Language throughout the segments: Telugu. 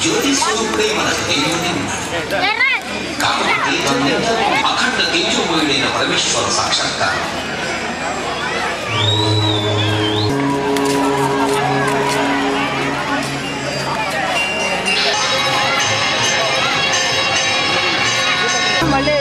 జ్యోతి స్వరూపుడే మన హృదయంలోనే ఉన్నాడు కాబట్టి అఖండ తేజోమయుడైన పరమేశ్వర సాక్షాత్కారం. మళ్ళీ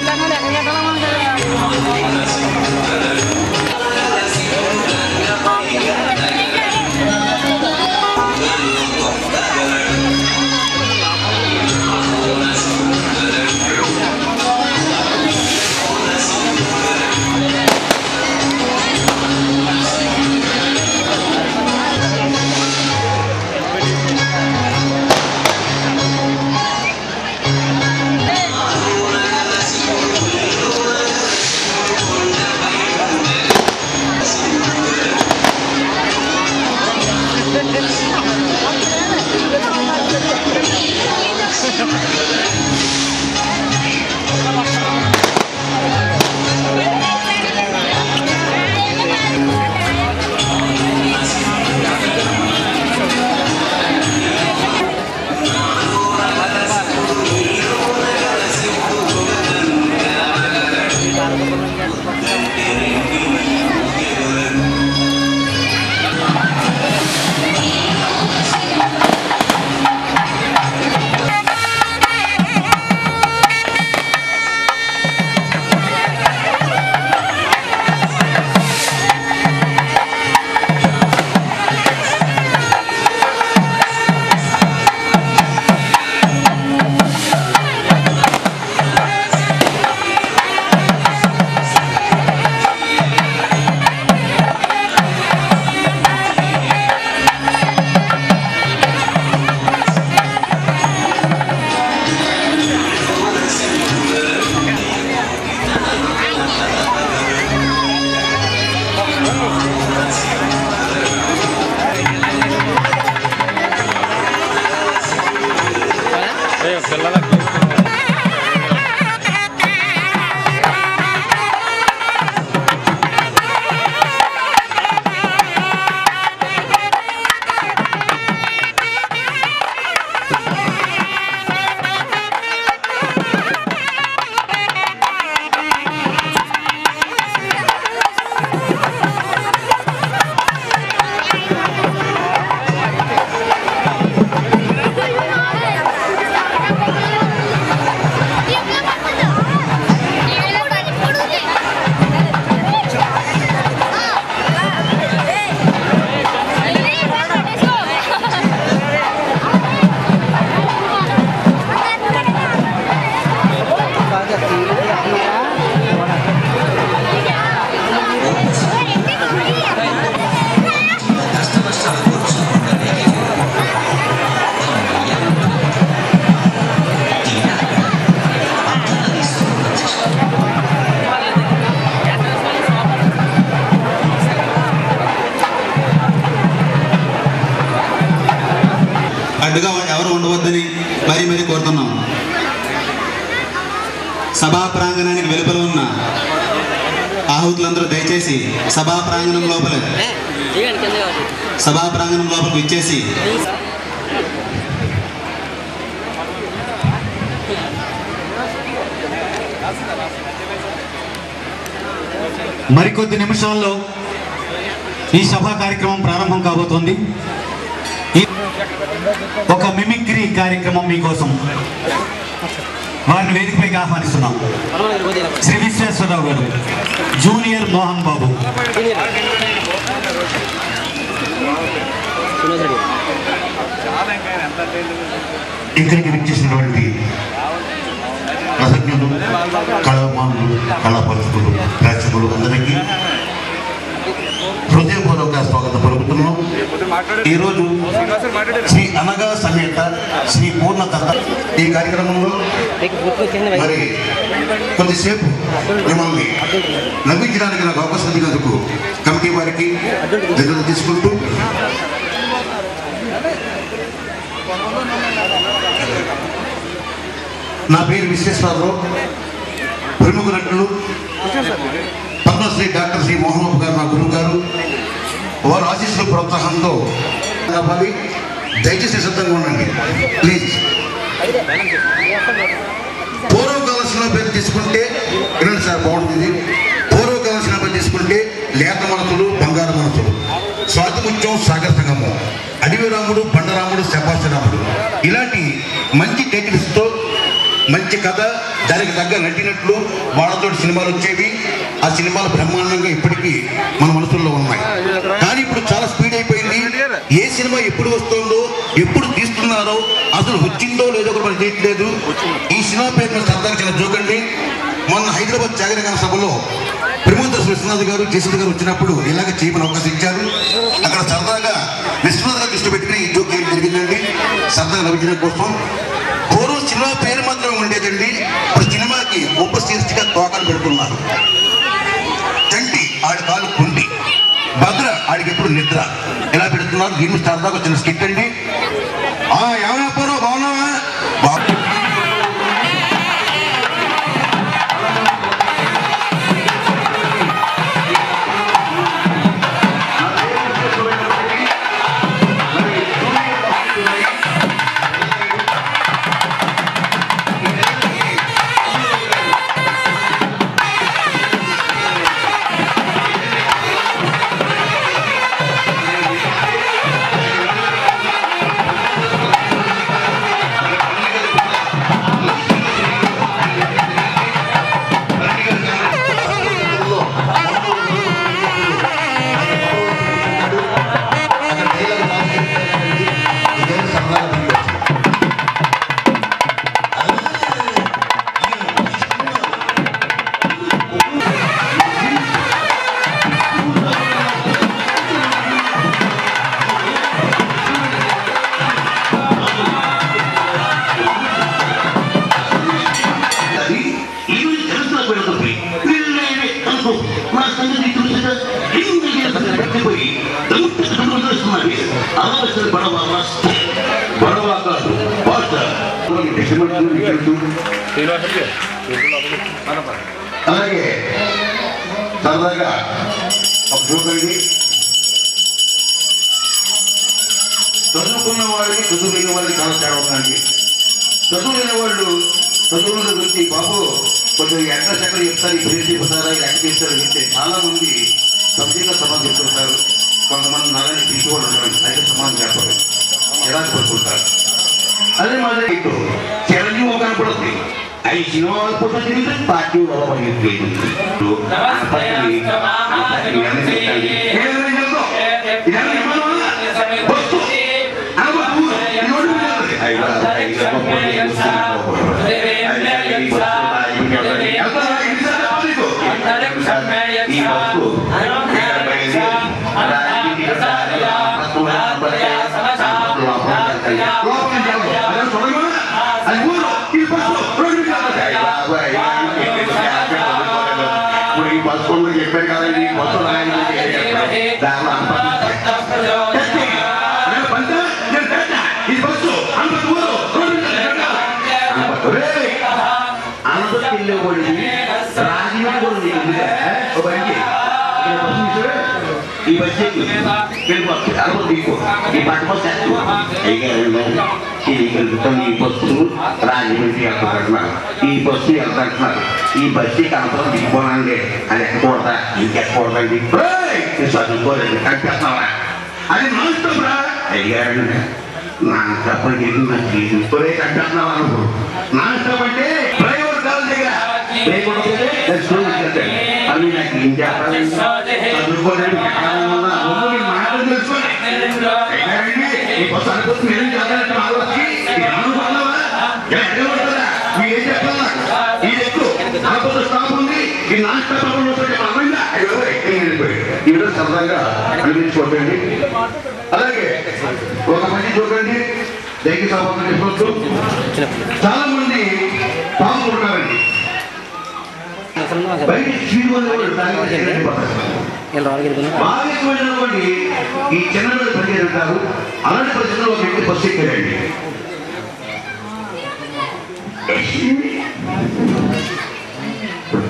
అడ్డుగా ఎవరు ఉండవద్దని మరీ మరీ కోరుతున్నాం. సభా ప్రాంగణానికి వెలుపల ఉన్న ఆహుతులందరూ దయచేసి సభా ప్రాంగణం లోపలికి ఇచ్చేసి మరికొద్ది నిమిషాల్లో ఈ సభా కార్యక్రమం ప్రారంభం కాబోతోంది. ఒక మిమిక్రీ కార్యక్రమం మీకోసం వారిని వేదికపైకి ఆహ్వానిస్తున్నాం. శ్రీ విశ్వేశ్వరరావు గారు, జూనియర్ మోహన్ బాబు, ఇక్కడికి విచ్చేసినటువంటి రసజ్ఞులు, కళామానులు, కళాపరుషులు, ప్రేక్షకులు అందరికీ హృదయపూర్వక స్వాగతం పలుకుతున్నాం. ఈరోజు శ్రీ అనగా సమేత శ్రీ పూర్ణతత్త ఈ కార్యక్రమంలో మరి కొద్దిసేపు మిమ్మల్ని నవ్వించడానికి నాకు అవకాశం ఇచ్చినందుకు కమిటీ వారికి ధన్యవాదాలు తీసుకుంటూ నా పేరు విశ్వేశ్వరరావు. ప్రముఖ నటులు పద్మశ్రీ డాక్టర్ శ్రీ మోహన్ బాబు గారు నా గురువు గారు. వారి ఆశీస్సుల ప్రోత్సాహంతో కావాలి. దయచేసి సిద్ధంగా ఉండండి ప్లీజ్. పూర్వకాల సినిమా పేరు తీసుకుంటే వినండి సార్, బాగుంటుంది. పూర్వకాల సినిమా పేరు తీసుకుంటే లేత మనసులు, బంగారు మనసులు, స్వాతిముత్యం, సాగర సంగమం, అడవిరాముడు, బండరాముడు, శభాషరాముడు, ఇలాంటి మంచి టైటిల్స్తో మంచి కథ, దానికి తగ్గ నటినట్లు వాళ్ళతో సినిమాలు వచ్చేవి. ఆ సినిమాలు బ్రహ్మాండంగా ఇప్పటికీ మన మనసుల్లో ఉన్నాయి. కానీ ఇప్పుడు చాలా స్పీడ్ అయిపోయింది. ఏ సినిమా ఎప్పుడు వస్తుందో, ఎప్పుడు తీస్తున్నారో, అసలు వచ్చిందో లేదో కూడా మనకు తెలియట్లేదు. ఈ సినిమా పేరు సరదాగా చాలా జోకండి. మొన్న హైదరాబాద్ జాగరణ సభలో ప్రమోదర్శ విశ్వనాథ్ గారు, జయసుధ గారు వచ్చినప్పుడు ఇలాగ చేయమని అవకాశం ఇచ్చారు. అక్కడ సరదాగా విశ్వనాథ్ గారు దృష్టి పెట్టుకుని ఈ జోక్ ఏం జరిగిందండి, సరదాగా నవ్వించడం కోసం. పూర్వం సినిమా పేరు మాత్రం ఉండేదండి. ఇప్పుడు సినిమాకి ఉపశీర్షిక తోకలు పెడుతున్నారు. తంటి ఆడి కాలు కుంటి, భద్ర ఆడికి ఎప్పుడు నిద్ర, ఇలా పెడుతున్నారు. దీన్ని సరదాగా వచ్చిన స్కిట్ అండి. ఏమైనా పోరో బాగున్నావా? అలాగే సరదాగా చూడండి, చదువుకున్న వాడికి చదువు లేని వాడికి చాలా తేడా ఉందండి. చదువు లేని వాళ్ళు చదువుల గురించి బాబు కొంచెం అడ్రస్ ఎక్కడ చెప్తారు, ఈ పేరు చెప్తారా, ఎక్కడ చెప్తారో చెప్తే చాలా మంది సబ్జెక్టులో సమాధానం చెప్తుంటారు. కొంతమంది నారాయణ తీసి వాళ్ళు ఉంటారు, అయితే సమాధానం చెప్పరు, ఎలా కోరుకుంటారు. అదే మాదిరి చిరంజీవి కనపడుతుంది. అవి సినిమాలు పుట్ట తిరిగితే పార్టీ బస్సు చెప్పారు కదండి, బస్సు అనంతకెళ్ళేవాడిని రాజమండ్రి ఈ బస్సు ఈ పట్టు బస్సు ఈ బస్సు రాజమండ్రి వెళ్తారంటున్నారు, ఈ బస్సు వెళ్తాంటున్నారు. ఈ బస్సు కనపడం దిగిపోనండి, అది ఎక్కకూడదా, ఇంకెక్కకూడదండి, చదువుకోలేదు కనిపిస్తున్నావా, అది నాన్ స్టాప్ రా అడిగారండి. నాన్ స్టాప్ అంటే నాకు తీసుకునే కనిపిస్తున్నావా అనుకో. నాన్ స్టాప్ అంటే డ్రైవర్ కాల్ దగ్గర అది నాకు ఏం చెప్పాలి, చదువుకోలేదు మాటలు తెలుసుకోండి. ఈ బస్సు అనుకుంటుంది ఏం చదవాలంటే ఆలోచి ఏం చెప్పాలా, ఇది ఎక్కువ అనుకుంటే స్టాప్ ఉంది, ఈ నాన్ స్టాప్ అర్థమైందా, ఈ విధంగా సరదాగా అనిపించుకోండి. అలాగే ఒక మంచి చూడండి, దైహిక సభలు చేసుకోవచ్చు. చాలా మంది పాల్గొంటున్నారండి, బయట బాగా ఈ చిన్నపిల్లలు పనిచేస్తారు. అలాంటి పరిస్థితుల్లో ఒక వ్యక్తి బస్సు ఎక్కారండి.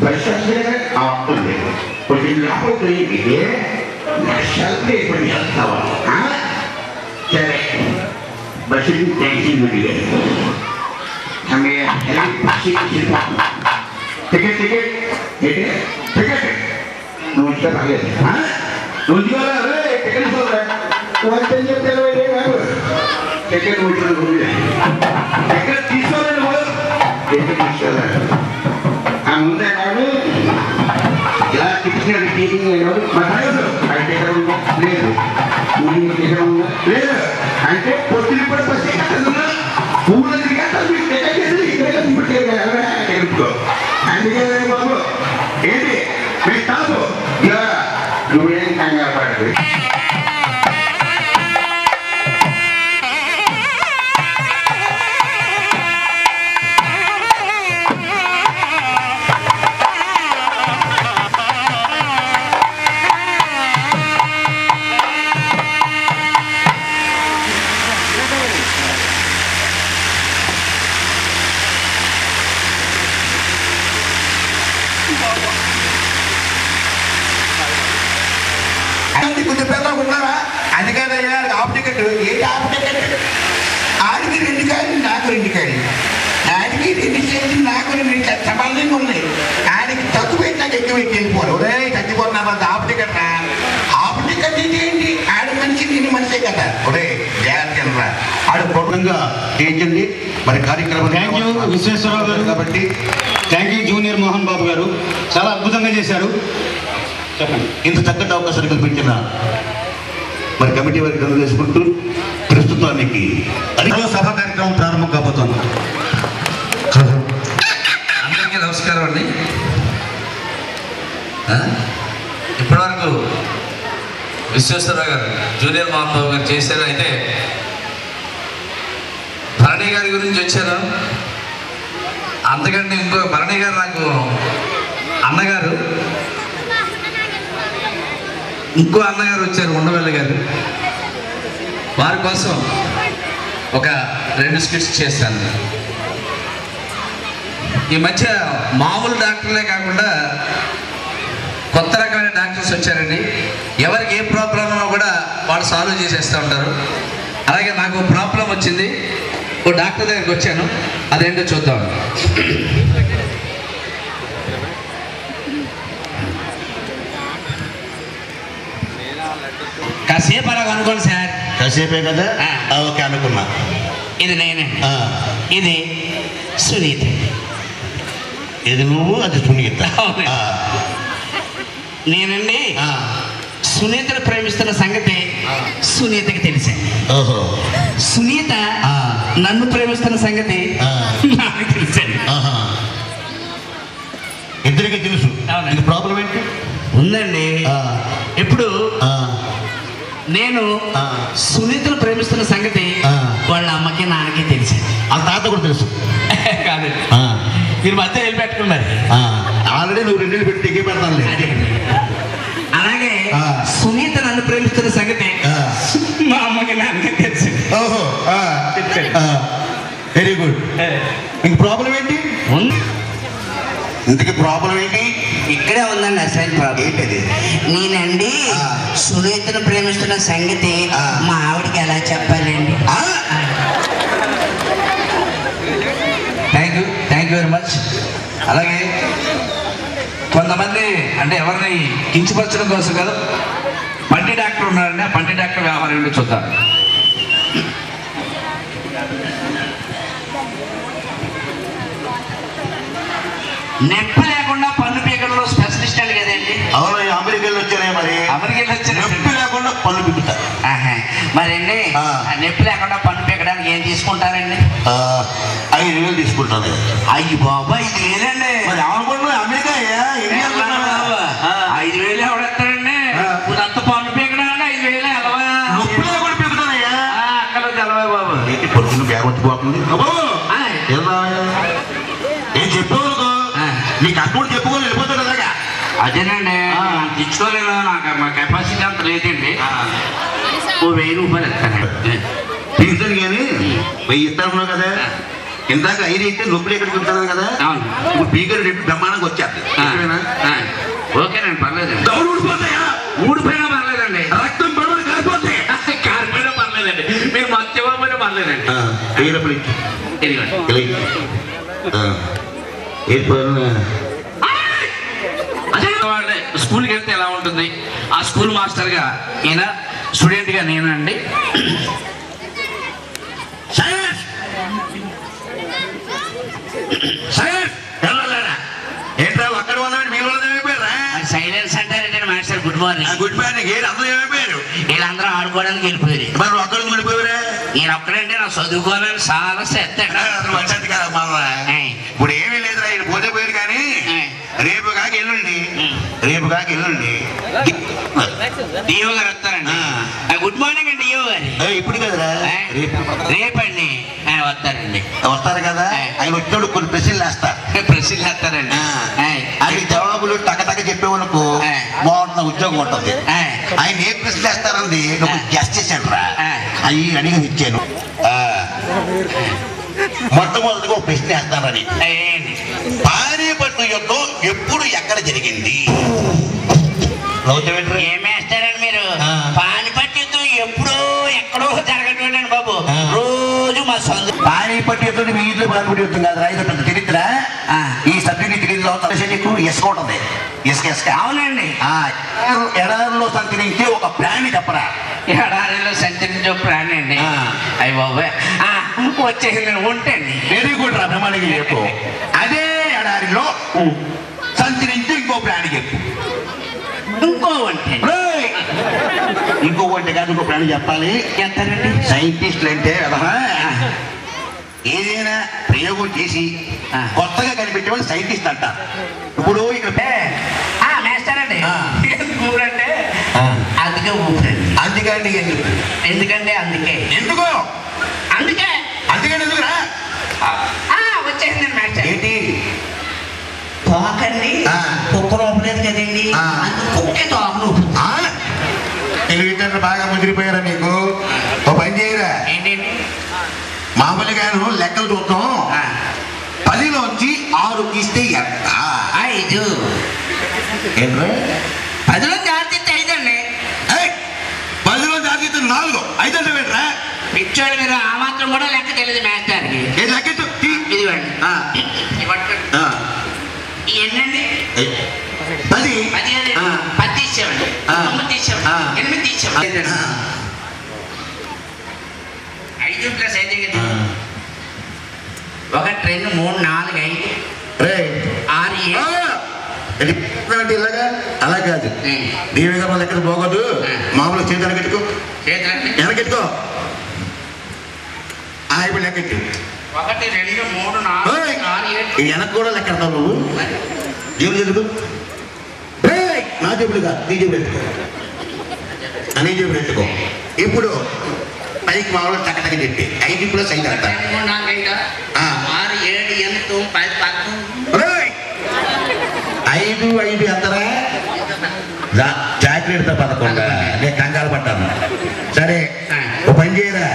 బస్సు వస్తుంది కొంచెం లాభం ఇదే వెళ్తే ఇప్పుడు వెళ్తావా? సరే బస్సు ట్యాక్సీ అడిగారు టికెట్ టికెట్ టికెట్ టికెట్ నువ్వు ఇస్తే పర్లేదు. నువ్వు తీసుకోవాలి టికెట్ తీసుకోవాలి చెప్తే టికెట్ టికెట్ తీసుకోవాలండి టికెట్ తీసుకోవాలి ముందే కాదు ఇలా టికెట్ టీచింగ్ లేదు లేదు అంటే పొత్తులు కూడా పూల అందుకే బాబు ఏంటి మీకు కాదు ఇలా నువ్వేం కంగారు పడదు. కొంచెం పెద్దగా ఉన్నావా? అది కాదయ్యా హాఫ్ టికెట్. ఏంటి హాఫ్ టికెట్? ఆడికి 2 కాయలు నాకు 2 కాయలు, ఆడికి 2 చేతులు నాకు 2 సమానంగా ఉన్నాయి. ఆడికి తక్కువ పెట్టి నాకు ఎక్కువ పెట్టి వెళ్ళిపోవాలి. ఒరే చచ్చిపోతున్నా హాఫ్ టికెట్ రా. హాఫ్ టికెట్ ఏంటి? ఆడి మనిషి నేను మనిషే కదా. ఒరే జాగ్రత్త రా. ఆడు పూర్ణంగా చేయించండి మరి కార్యక్రమం. థ్యాంక్ యూ విశ్వేశ్వరరావు గారు. కాబట్టి thank you junior Mohan Babu గారు, చాలా అద్భుతంగా చేశారు. చెప్పండి. ఇంత చక్కటి అవకాశాలు కల్పించిన మరి కమిటీ వారికి చేసుకుంటూ ప్రస్తుతానికి సభ కార్యక్రమం ప్రారంభం కాబోతోంది. అందరికీ నమస్కారం అండి. ఇప్పటివరకు విశ్వేశ్వరరావు గారు జూనియర్ మోహన్ బాబు గారు చేశారు. అయితే భరణి గారి గురించి వచ్చాను. అంతకంటే ఇంకో భరణి గారు నాకు అన్నగారు, ఇంకో అన్నగారు వచ్చారు ఉండవల్లి గారు. వారి కోసం ఒక 2 స్కిట్స్ చేశాను. ఈ మధ్య మామూలు డాక్టర్లే కాకుండా కొత్త రకమైన డాక్టర్స్ వచ్చారండి. ఎవరికి ఏ ప్రాబ్లం ఉన్నా కూడా వాళ్ళు సాల్వ్ చేసేస్తూ ఉంటారు. అలాగే నాకు ప్రాబ్లం వచ్చింది, ఓ డాక్టర్ దగ్గరికి వచ్చాను. అదేంటో చూద్దాం. కాసేపు అలా అనుకోండి సార్. కాసేపే కదా? ఓకే అనుకున్నా. ఇది నేనే, ఇది సునీత. ఇది నువ్వు, అది సునీత. నేనండి సునీతను ప్రేమిస్తున్న సంగతి సునీతకి తెలిసింది. ఓహో. సునీత నన్ను ప్రేమిస్తున్న సంగతి నాకు తెలిసింది. ఇద్దరికి తెలుసు. ఇది ప్రాబ్లం ఏంటి? ఉందండి. ఇప్పుడు నేను సునీతను ప్రేమిస్తున్న సంగతి వాళ్ళ అమ్మకి నాన్నకి తెలిసింది. వాళ్ళ తాత కూడా తెలుసు. కాదండి, మీరు మధ్య వెళ్ళి పెట్టుకున్నారు. ఆల్రెడీ నువ్వు 2 పెట్టి దిగి పెడతాను. అలాగే సునీత నన్ను ప్రేమిస్తున్న సంగతి మా అమ్మకి నాన్నకి తెలిసింది. ఓహో, వెరీ గుడ్. ఇంక ప్రాబ్లం ఏంటి? ఇంతకీ ప్రాబ్లం ఏంటి? ఇక్కడే ఉందండి అసలు ప్రాబ్లం. ఏంటది? నేనండి సునీతను ప్రేమిస్తున్న సంగతి మా ఆవిడకి ఎలా చెప్పాలండి? Thank you very much. అలాగే కొంతమంది అంటే ఎవరిని కించపరచడం కోసం కదా పంటి డాక్టర్ ఉన్నారండి. ఆ పంటి డాక్టర్ వ్యవహారం ఏంటో చూద్దాం. నొప్పి లేకుండా పన్ను పీకడంలో స్పెషలిస్ట్ అండి కదండి. అవును, అమెరికాలో వచ్చారే మరి. అమెరికాలో వచ్చారు. నొప్పి లేకుండా పన్ను పీకుతారు. మరండి నొప్పి లేకుండా పన్ను పీకడానికి ఏం తీసుకుంటారండి? 5,000 తీసుకుంటాను. అయ్యి బాబా, 5,000 మరి అనుకుంటున్నా అమెరికా ఇండియా 5,000 ఎవడెత్తాడండి? అంత పన్ను పీకడానికి 5,000 ఎలవా? నొప్పి లేకుండా పీకుతానయ్యా. అక్కడ తెలవా బాబు. ఏంటి పొద్దున్న బ్యాగ్ వచ్చిపోతుంది? ఏం చెప్పావు? నీకు అక్కడ చెప్పుకొని వెళ్ళిపోతాడు అలాగా. అదేనండి, తెచ్చుకోలేదు. నాకు మా కెపాసిటీ అంత లేదండి. ఓ 1,000 రూపాయలు ఇస్తాను. తీసాను కానీ 1000 ఇస్తాను కదా. ఇందాక 5 అయితే నొప్పులు ఎక్కడికి ఉంటాను కదా. ఇప్పుడు పీకర్ రేపు బ్రహ్మాండంగా వచ్చేది. ఓకేనండి, పర్లేదు. ఊడిపోతాయా? ఊడిపోయినా పర్లేదండి. పేరప్పుడు ఇచ్చి ఇదిగోండి. స్కూల్కి వెళ్తే ఎలా ఉంటుంది, ఆ స్కూల్ మాస్టర్గా ఈయన, స్టూడెంట్గా నేనండి. ఏంట్రా అక్కడ ఉన్నాడు మీరు ఏమైపోయారా? సైలెన్స్ అంటారంటే master. Good morning. Good morning. ఏంటి అందరూ ఏమైపోయారు? వీళ్ళందరూ ఆడుకోవడానికి వెళ్ళిపోయారు. మరి అక్కడ వెళ్ళిపోయారా? నేను ఒక్కడంటే నాకు చదువుకోవాలని చాలా శ్రద్ధ. వచ్చేది కదా మామ. ఇప్పుడు ఏమీ లేదురా, ఈయన పోతే పోయారు కానీ రేపు కాక ఎల్లుండి డిఓ గారు వస్తారండి. గుడ్ మార్నింగ్ అండి డిఓ గారు. ఇప్పుడు కదరా రేపండి వస్తారండి. వస్తారు కదా, ఆయన వచ్చినప్పుడు కొన్ని ప్రశ్నలు వేస్తారు. ప్రశ్నలు వేస్తారండి. అది జవాబులు టకటక చెప్పేవాళ్ళకు బాగుంటున్న ఉద్యోగం ఉంటుంది. ఆయన ఏ ప్రశ్నలు వేస్తారండి గెస్ట్ చేశాను రా, అవి అడిగి ఇచ్చాను. మొట్టమొదటిగా ఒక ప్రశ్న వేస్తానని, పానీపట్టు యుద్ధం ఎప్పుడు ఎక్కడ జరిగింది? ఏమేస్తారండి మీరు? పానిపట్టు యుద్ధం ఎప్పుడో ఎక్కడో జరగట్లేదండి బాబు. రోజు మా సొంత పానీపట్టు యుద్ధం మీ ఇంట్లో పానీపట్టు యుద్ధం కాదు, రైతు పెద్ద చరిత్ర. ఈ సబ్జెక్ట్ తెలియదు నీకు. ఇసుక ఉంటుంది, ఇసుక. అవునండి. ఎడారిలో సంచరించే ఒక ప్రాణి చెప్పరా? ఎడారిలో సంచరించే ప్రాణి అండి. అయ్యి బాబాయ్ వచ్చేసి ఉంటండి. వెరీ గుడ్ రా బ్రహ్మానికి చెప్పు. అదే ఎడారిలో సంచరించే ఇంకో ప్రాణి చెప్పు. ఇంకో వంటే ఇంకో వంటే కాదు, ఇంకో ప్రాణి చెప్పాలి. ఎంతనండి? సైంటిస్టులు అంటే ఏదైనా ప్రయోగం చేసి కొత్తగా కనిపెట్టేవాళ్ళు సైంటిస్ట్ అంటారు. ఇప్పుడు ఇక్కడ మేస్తారండి. ఊరంటే అందుకే ఊరండి. అందుకండి ఎందుకంటే అందుకే ఎందుకు అందుకే అందుకని ఎందుకురా వచ్చేసిందండి మేస్టర్. ఏంటి తోకండి కుక్క రూపలేదు కదండి, కుక్కే తోకను. తెలివితేటలు బాగా ముదిరిపోయారా నీకు? ఓ పని చేయరా, ఏంటండి మామూలుగాను లెక్కలు చూద్దాం. 10లోంచి 6 తీస్తే ఎంత? 5. ఏంట్రా 10లో జాగ్రత్త 5 అండి. 10లో జాగ్రత్త 4. 5 అంటే ఏంట్రా పిచ్చోడు మీరు? ఆ మాత్రం కూడా లెక్క తెలియదు మేస్టర్కి. ఏ లెక్క ఇదివ్వండి. ఎన్నండి? 10. 10 తీసేవండి, 9 తీసేవండి, 8 తీసేవండి. 5 + 5 కదా. 1 2 3 4 5 6 7. ఇలాగా అలా కాదు, దీవిగా మన లెక్కలు పోగొద్దు. మామూలు చేతి వెనకెట్టుకో, వెనకెట్టుకో. ఇప్పుడు లెక్కెట్టు. 1 2 3 4 6 7. వెనక్కి కూడా లెక్కెడతావు నువ్వు. జేబులు చెల్లుకు, నా జేబులు కాదు, నీ జేబులు ఎత్తుకో, నీ జేబులు ఎత్తుకో. ఇప్పుడు పైకి మామూలుగా చక్కటక్క చెప్పి 5 + 5 అంట. 3 4 5 6 7 8 10 11. 5 5 ఎంతరా? చాక్లెట్తో 11. నేను కంగారు పడ్డాను. సరే ఓ పని చేయరా,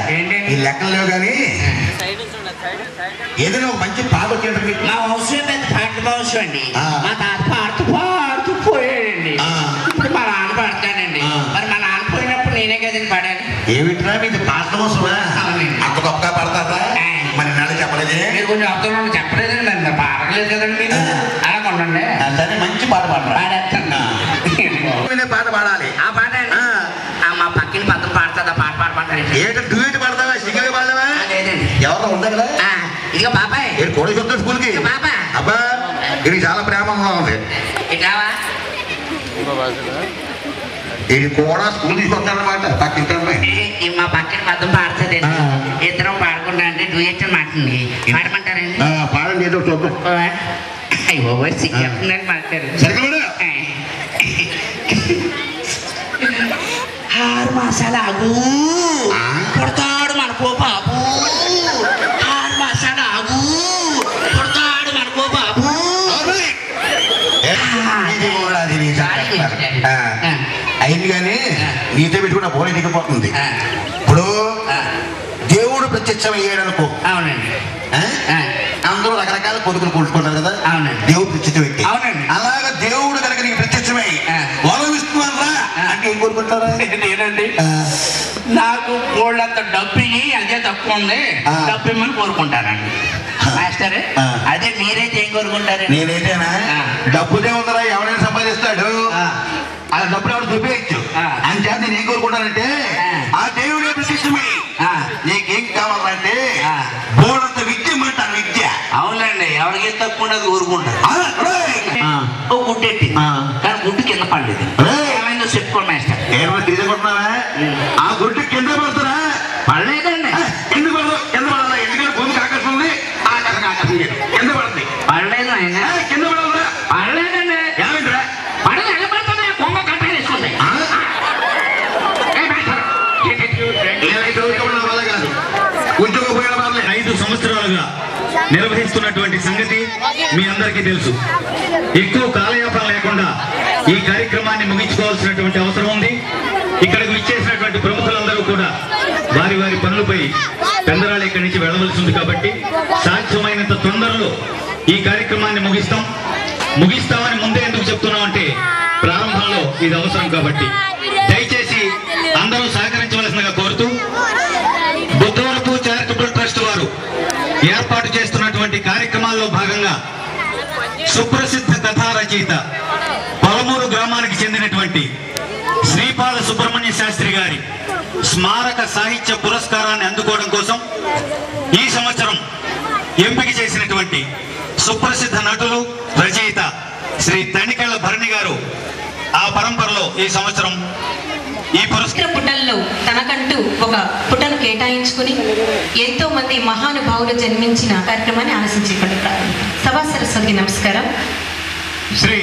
ఈ లెక్కలు కానీ ఏదైనా ఒక మంచి పాట వచ్చేటప్పుడు మా వంశం పెద్ద పాటల వంశం అండి. మా తాత పాడుతూ పోయాడండి. ఇప్పుడు మా నాన్న పాడతాడండి. మరి మా నాన్న పోయినప్పుడు నేనే కదండి పాడాలి. ఏమిట్రా మీది పాటల కోసమా? అంత గొప్పగా పడతారా? మరి నాడు చెప్పలేదే? మీరు కొంచెం అర్థం చెప్పలేదండి. మరి పాడలేదు కదండి మీరు. అలా కొనండి. సరే మంచి పాట పాడరా? పాడేస్తాను. పాట పాడాలి. ఆ పాట మా పక్కన పక్కన పాడుతుంది. ఆ పాట పాడమంటారు. ఏంటో డ్యూయట్ పాడతావా, సింగిల్ పాడతావా? లేదండి. ఎవరో ఉందా కదా? ఇదిగో బాబాయ్, కూడా చూద్దాం స్కూల్కి. బాబా అబ్బా ఇది చాలా ప్రేమంగా ఉంది. ఇటావా ఇది కూడా స్కూల్ తీసుకొస్తానమాట పక్కింటే మా పక్కన పద్దం పాడుతుంది. ఇద్దరం పాడుకుంటా అంటే డ్యూయట్ మాటండి. పాడమంటారండి? పాడండి ఏదో చూద్దాం. అయ్యో సిగ్గేస్తుందని మాట్లాడు. 6 మాసాలు ఆగు కొడతాడు మనకో బాబు. 6 మాసాలు ఆగు కొడతాడు మనకో బాబు. అయింది కానీ నీతో పెట్టుకున్న పోనీ దిగిపోతుంది. ఇప్పుడు దేవుడు ప్రత్యక్షం అయ్యాడనుకో. అవునండి. అందరూ రకరకాల కొడుకులు కొట్టుకుంటారు కదా. అవునండి. దేవుడు ప్రత్యక్షం పెట్టి. అవునండి. అలాగా దేవుడు కనుక నీకు ప్రత్యక్షమై వరం ఇస్తున్నారా అంటే ఇంకో కోరుకుంటారా? నేనండి నాకు కోళ్ళంత డబ్బు అదే తక్కువ ఉంది, డబ్బు ఇమ్మని కోరుకుంటానండి. మాస్టర్ అదే మీరైతే ఏం కోరుకుంటారు? నేనైతేనా డబ్బుదే ఉందరా, ఎవరైనా సంపాదిస్తాడు, ఆ డబ్బులు ఎవరు చూపించు. అంచేత నేను ఏం కోరుకుంటానంటే ఆ దేవుడే ప్రతిష్టమే. నీకేం కావాలంటే బోడంత విద్య ఇమ్మంటారు, విద్య. అవునండి, ఎవరికి తక్కువ ఉండదు కోరుకుంటారు. ఓ గుడ్డెట్టి కానీ గుడ్డు కింద పడలేదు, ఏమైందో చెప్పుకోండి మాస్టర్. ఏమైనా తీసుకుంటున్నావా? ఆ గుడ్డు కింద పడుతున్నా పడలేదండి. ఎందుకు పడదు? కింద పడాలా? ఎందుకంటే భూమికి ఆకాశం ఉంది, ఆకాశం కింద పడుతుంది. పడలేదు ఆయన, కింద పడవురా? పడలేదండి. ఏమైందిరా? పడలేదు ఎలా పడుతుంది? కొంగ కట్టేసుకుంది. ఉద్యోగం పోయిన వాళ్ళే 5 సంవత్సరాలుగా నిర్వహిస్తున్నటువంటి సంగతి మీ అందరికీ తెలుసు. ఎక్కువ కాలయాపన లేకుండా ఈ కార్యక్రమాన్ని ముగించుకోవాల్సినటువంటి అవసరం ఉంది. ఇక్కడికి విచ్చేసినటువంటి ప్రముఖులందరూ కూడా వారి వారి పనులపై పెందరాలు ఇక్కడి నుంచి వెళ్ళవలసి ఉంది కాబట్టి సాధ్యమైనంత తొందరలో ఈ కార్యక్రమాన్ని ముగిస్తామని ముందే ఎందుకు చెప్తున్నామంటే ప్రారంభంలో ఇది అవసరం కాబట్టి దయచేసి అందరూ సహకరించవలసిందిగా కోరుతూ బుద్ధవరపు చారిటబుల్ ట్రస్ట్ వారు ఏర్పాటు చేస్తున్నటువంటి కార్యక్రమాల్లో భాగంగా సుప్రసిద్ధ కథా రచయిత పొలమూరు గ్రామానికి చెందినటువంటి శ్రీపాద సుబ్రహ్మణ్య శాస్త్రి గారి స్మారక సాహిత్య పురస్కారాన్ని అందుకోవడం కోసం ఈ సంవత్సరం ఎంపిక చేసినటువంటి సుప్రసిద్ధ నటులు రచయిత శ్రీ తణికెళ్ల భరణి గారు ఆ పరంపరలో ఈ సంవత్సరం ఈ పుటల్లో తనకంటూ ఒక పుటను కేటాయించుకుని ఎంతో మంది మహానుభావులు జన్మించిన కార్యక్రమాన్ని ఆలోచించుకుంటూ సభా సరస్వతికి నమస్కారం. Shri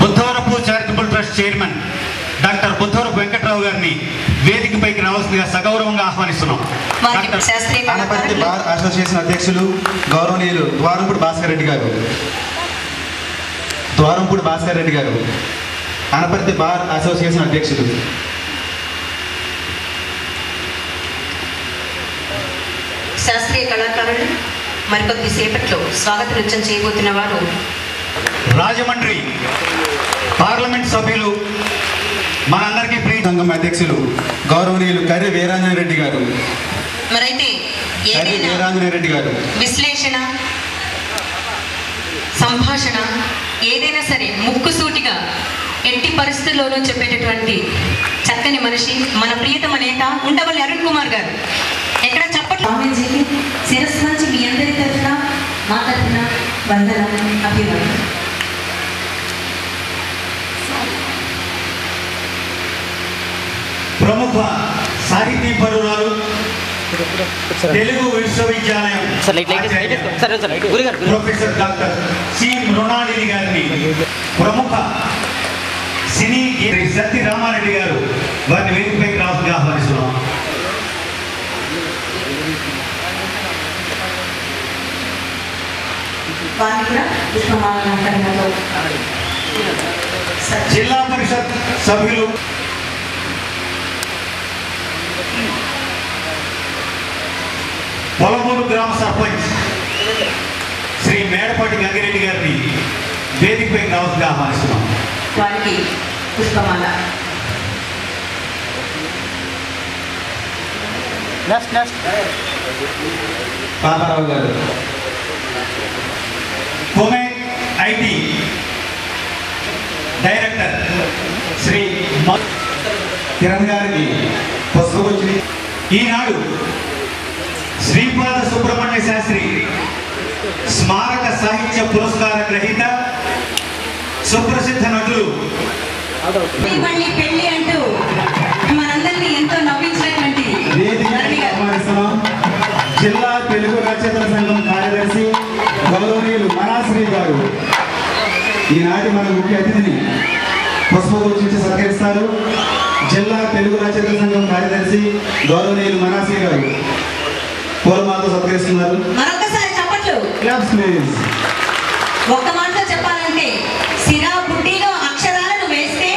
Buddhavarapu charitable trust chairman doctor Buddhavarapu Venkatrao గారిని వేదికపైకి రావాల్సిందిగా సగౌరవంగా ఆహ్వానిస్తున్నాం. అనపర్తి బార్ అసోసియేషన్ అధ్యక్షులు గౌరవనీయులు ద్వారంపూడి భాస్కర్ రెడ్డి గారు, అనపర్తి బార్ అసోసియేషన్ అధ్యక్షులు. శాస్త్రీయ కళాకారులు మరికొద్ది సేపట్లో స్వాగత నృత్యం చేయబోతున్న వారు రాజమండ్రి పార్లమెంట్ సభ్యులు మనందరికీ ప్రియ సంఘం అధ్యక్షులు గౌరవనీయులు కర్రి వీరాంజనేయ రెడ్డి గారు. మరైతే విశ్లేషణ సంభాషణ ఏదైనా సరే ముక్కుసూటిగా ఎట్టి పరిస్థితుల్లోనూ చెప్పేటటువంటి చక్కని మనిషి మన ప్రియతమ నేత ఉండవల్లి అరుణ్ కుమార్ గారు. ఎక్కడ చెప్పండి శిరస్సు నుంచి మీ అందరి తరఫున మా తరఫున వందనం అభినందన. ప్రముఖ సాహితీ పరురాలు తెలుగు విశ్వవిద్యాలయం ప్రొఫెసర్ డాక్టర్ సి మృణాలిని గారిని, ప్రముఖ సినీ సత్య రామారెడ్డి గారు వారిని వేదికపైకి రావాల్సిందిగా ఆహ్వానిస్తున్నాం. జిల్లా పరిషత్ సభ్యులు పొలమూరు గ్రామ సర్పంచ్ శ్రీ మేడపాటి గంగిరెడ్డి గారిని వేదికపైకి రావాల్సిందిగా ఆహ్వానిస్తున్నాం. వారికి పుష్పమాల. పాపారావు గారు, కోమే ఐటీ డైరెక్టర్ శ్రీ కిరణ్ గారికి పుష్పగుచ్చి. ఈనాడు శ్రీపాద సుబ్రహ్మణ్య శాస్త్రి స్మారక సాహిత్య పురస్కార గ్రహీత సుప్రసిద్ధ నటులు పెళ్లి అంటూ మనందరినీ ఎంతో నవ్వించినటువంటి జిల్లా తెలుగు రచయితల సంఘం కార్యదర్శి గౌరవనీయులు మనాశ్రీ గారు ఈనాటి మన ముఖ్య అతిథిని పుష్పగుచ్చి సత్కరిస్తారు. జిల్లా తెలుగు రచయితల సంఘం కార్యదర్శి గౌరవనీయులు మనాశ్రీ గారు పూలమాలతో సత్కరిస్తున్నారు. మరొకసారి చెప్పట్లు. Claps please. ఒక మాటలో చెప్పాలంటే సిరా బుడ్డిలో అక్షరాలను వేస్తే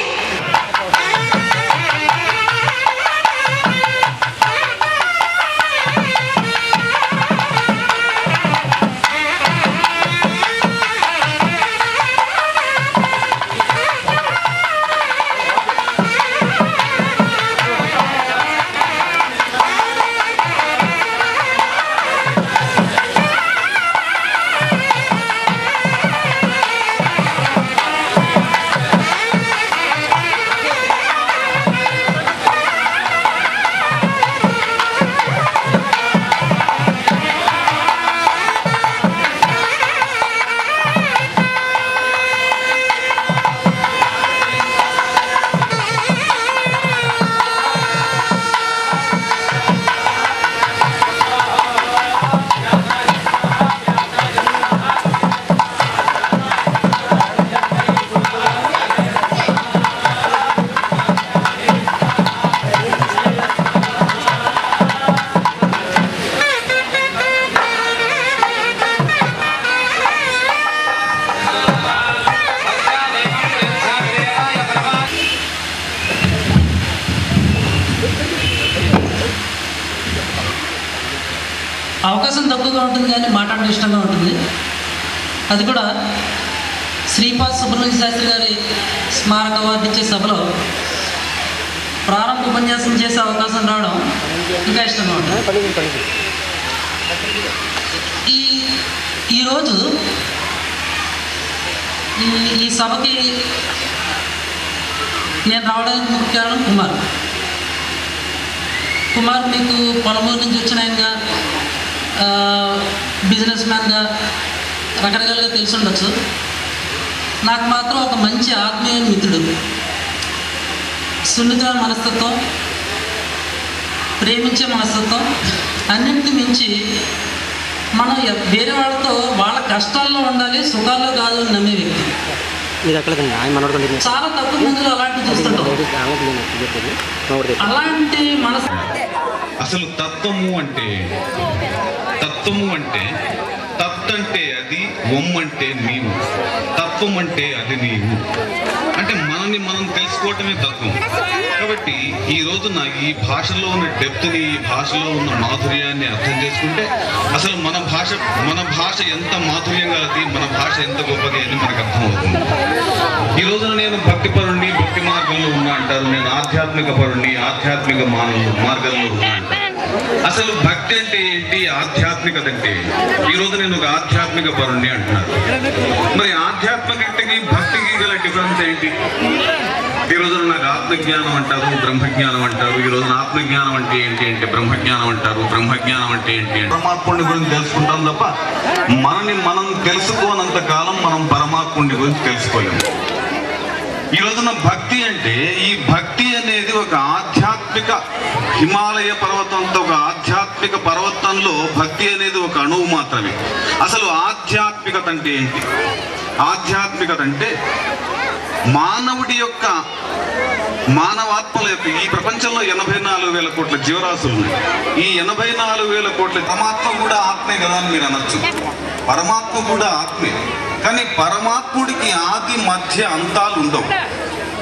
అవకాశం తక్కువగా ఉంటుంది కానీ మాట్లాడడం ఇష్టంగా ఉంటుంది. అది కూడా శ్రీపాద్ సుబ్రహ్మణ్య శాస్త్రి గారి స్మారక అవార్డు ఇచ్చే సభలో ప్రారంభ ఉపన్యాసం చేసే అవకాశం రావడం ఇంకా ఇష్టంగా ఉంటుంది. ఈరోజు ఈ సభకి నేను రావడానికి ముఖ్య కారణం కుమార్ మీకు పొలమూరు నుంచి వచ్చిన ఆయనగా బిజినెస్ మ్యాన్గా రకరకాలుగా తెలిసి ఉండొచ్చు. నాకు మాత్రం ఒక మంచి ఆత్మీయ మిత్రుడు, సున్నితమైన మనస్తత్వం, ప్రేమించే మనస్తత్వం, అన్నింటినీ మించి మనం వేరే వాళ్ళతో వాళ్ళ కష్టాల్లో ఉండాలి, సుఖాల్లో కాదు అని నమ్మే వ్యక్తి. చాలా తక్కువ మందిలో అలాంటివి చూస్తుంటాం. అలాంటి మనసు అసలు తత్వము అంటే తత్ అంటే అది, ఒమ్ అంటే నీవు, తత్వం అంటే అది నీవు. అంటే మనల్ని మనం తెలుసుకోవటమే తత్వం. కాబట్టి ఈ రోజున ఈ భాషలో ఉన్న డెప్త్ని, ఈ భాషలో ఉన్న మాధుర్యాన్ని అర్థం చేసుకుంటే అసలు మన భాష ఎంత మాధుర్యం గలది, మన భాష ఎంత గొప్పది అని మనకు అర్థమవుతుంది. ఈ రోజున నేను భక్తి పరుణ్ణి, భక్తి మార్గంలో ఉన్నా అంటారు. నేను ఆధ్యాత్మిక పరుణ్ణి, ఆధ్యాత్మిక మార్గంలో ఉన్నా అంటారు. అసలు భక్తి అంటే ఏంటి, ఆధ్యాత్మికత అంటే ఈ రోజు నేను ఒక ఆధ్యాత్మిక పరుణ్ణి అంటున్నాను. మరి ఆధ్యాత్మికతకి భక్తికి గల డిఫరెన్స్ ఏంటి? ఈ రోజున నాకు ఆత్మజ్ఞానం అంటారు, బ్రహ్మజ్ఞానం అంటారు. ఈ రోజున ఆత్మజ్ఞానం అంటే ఏంటి అంటే బ్రహ్మజ్ఞానం అంటారు, బ్రహ్మజ్ఞానం అంటే ఏంటి అంటే పరమాత్ముడి గురించి తెలుసుకుంటాం తప్ప మనని మనం తెలుసుకోనంత కాలం మనం పరమాత్ముడి గురించి తెలుసుకోలేము. ఈ రోజున భక్తి అంటే, ఈ భక్తి అనేది ఒక ఆధ్యాత్మిక హిమాలయ పర్వతంతో, ఒక ఆధ్యాత్మిక పర్వతంలో భక్తి అనేది ఒక అణువు మాత్రమే. అసలు ఆధ్యాత్మికత అంటే ఏంటి? ఆధ్యాత్మికత అంటే మానవుడి యొక్క, మానవాత్మల యొక్క, ఈ ప్రపంచంలో 84,000 కోట్ల జీవరాశులు ఉన్నాయి. ఈ 84,000 కోట్ల పరమాత్మ కూడా ఆత్మే కదా అని మీరు అనొచ్చు. పరమాత్మ కూడా ఆత్మే. కానీ పరమాత్ముడికి ఆది మధ్య అంతాలు ఉండవు.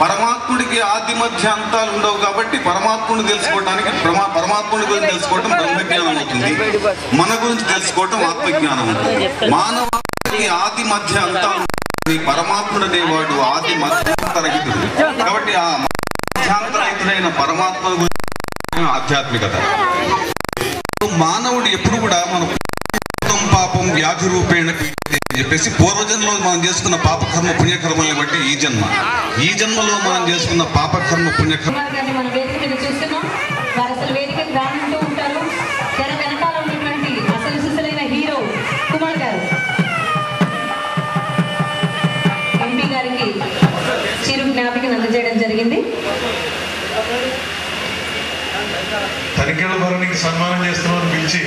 పరమాత్ముడికి ఆది మధ్య అంతాలు ఉండవు కాబట్టి పరమాత్ముడిని తెలుసుకోవడానికి, పరమాత్ముడి గురించి తెలుసుకోవడం బ్రహ్మజ్ఞానం అవుతుంది, మన గురించి తెలుసుకోవడం ఆత్మజ్ఞానం అవుతుంది. మానవానికి ఆది మధ్య అంతాలు, పరమాత్ముడు అనేవాడు ఆది మధ్యాంతరహితుడు. కాబట్టి ఆ మధ్యాంతరహితుడైన పరమాత్మ గురించి ఆధ్యాత్మికత. మానవుడు ఎప్పుడు కూడా మన పాపం వ్యాధి రూపేణ చెప్పేసి పూర్వజన్మలో మనం చేసుకున్న పాపకర్మ పుణ్యకర్మల్ని బట్టి ఈ జన్మలో మనం చేసుకున్న పాపకర్మ పుణ్యకర్మ చిరు జ్ఞాపికను అందజేయడం జరిగింది. తనిఖీల భరణికి సన్మానం చేస్తున్నామని పిలిచి